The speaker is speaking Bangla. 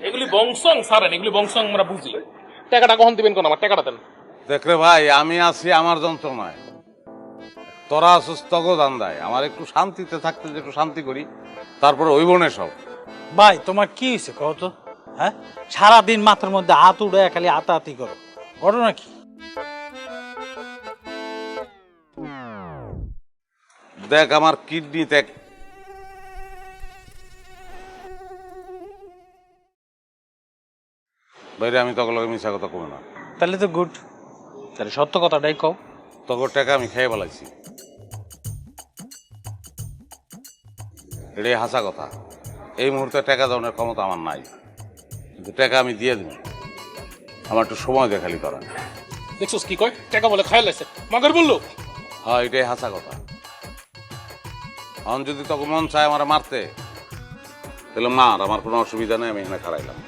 এগুলি বংশং সারেন, এগুলি বংশং আমরা বুঝি। টাকাটা কখন দিবেন কোন? আমার টাকাটা দেন। দেখ রে ভাই, আমি আছি আমার যন্ত্রণায়, তোরা আছিস তগো দান্দায়। আমার একটু শান্তিতে থাকতে যে একটু শান্তি করি, তারপরে ওই বনে সব। ভাই তোমার কি হয়েছে কত? হ্যাঁ, সারাদিন মাথার মধ্যে হাত উড়ে খালি আতাহাতি করো, ঘটনা কি? দেখ আমার কিডনি ত্যাগ। বাইরে আমি তখন লগে মিশা কথা কমে না। তাহলে তো গুড, তাহলে সত্য কথাটাই কও। তখন টাকা আমি খেয়ে ফেলাইছি, এটাই হাসা কথা। এই মুহূর্তে টাকা দেওয়ার ক্ষমতা আমার নাই, কিন্তু টাকা আমি দিয়ে দিব। আমার একটু সময় দে খালি করা। দেখছস কি কয়? টাকা বলে খায়াল আছে, মাগর বললো। হ্যাঁ, এটাই হাসা কথা। এখন যদি তখন মন চায় আমার মারতে, তাহলে মার, আমার কোনো অসুবিধা নেই, আমি এখানে খাড়াইলাম।